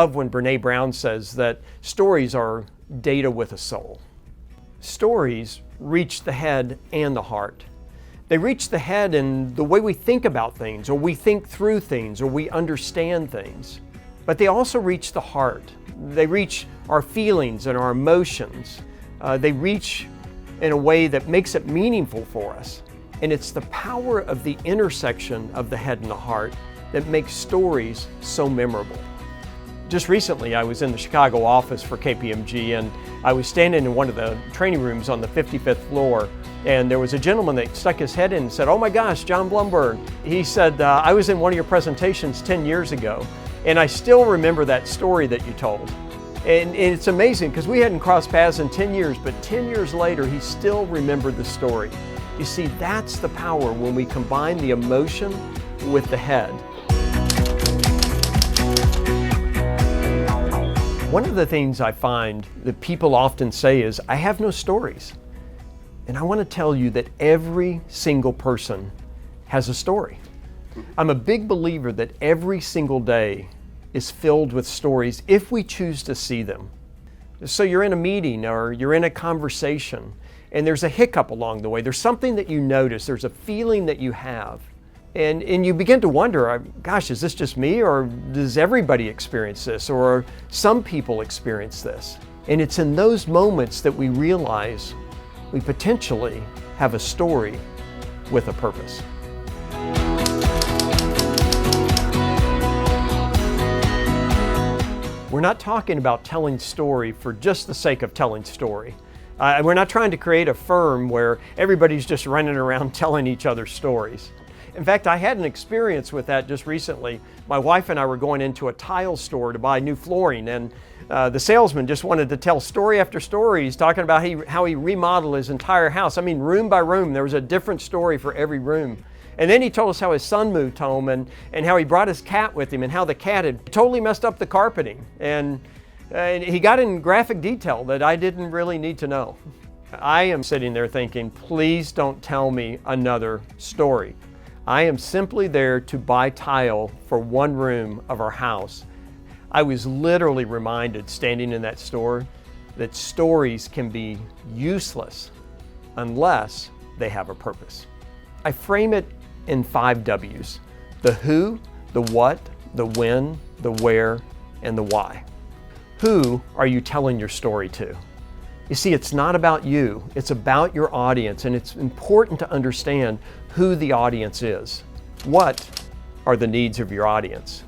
love when Brené Brown says that stories are data with a soul. Stories reach the head and the heart. They reach the head in the way we think about things, or we think through things, or we understand things. But they also reach the heart. They reach our feelings and our emotions. They reach in a way that makes it meaningful for us. And it's the power of the intersection of the head and the heart that makes stories so memorable. Just recently, I was in the Chicago office for KPMG, and I was standing in one of the training rooms on the 55th floor, and there was a gentleman that stuck his head in and said, "Oh my gosh, John Blumberg." He said, "I was in one of your presentations 10 years ago, and I still remember that story that you told." And it's amazing because we hadn't crossed paths in 10 years, but 10 years later, he still remembered the story. You see, that's the power when we combine the emotion with the head. One of the things I find that people often say is, "I have no stories." And I want to tell you that every single person has a story. I'm a big believer that every single day is filled with stories if we choose to see them. So you're in a meeting or you're in a conversation and there's a hiccup along the way. There's something that you notice, there's a feeling that you have. And you begin to wonder, gosh, is this just me, or does everybody experience this, or some people experience this? And it's in those moments that we realize we potentially have a story with a purpose. We're not talking about telling story for just the sake of telling story. We're not trying to create a firm where everybody's just running around telling each other stories. In fact, I had an experience with that just recently. My wife and I were going into a tile store to buy new flooring, and the salesman just wanted to tell story after story. He's talking about how he remodeled his entire house. I mean, room by room, there was a different story for every room. And then he told us how his son moved home and how he brought his cat with him and how the cat had totally messed up the carpeting. And he got in graphic detail that I didn't really need to know. I am sitting there thinking, please don't tell me another story. I am simply there to buy tile for one room of our house. I was literally reminded, standing in that store, that stories can be useless unless they have a purpose. I frame it in 5 W's: the who, the what, the when, the where, and the why. Who are you telling your story to? You see, it's not about you, it's about your audience, and it's important to understand who the audience is. What are the needs of your audience?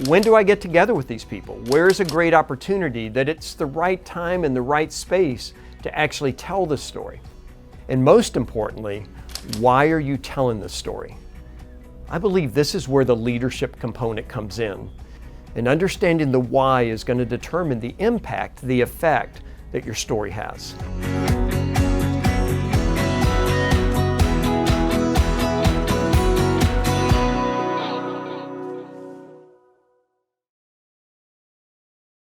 When do I get together with these people? Where's a great opportunity that it's the right time and the right space to actually tell the story? And most importantly, why are you telling the story? I believe this is where the leadership component comes in. And understanding the why is going to determine the impact, the effect that your story has.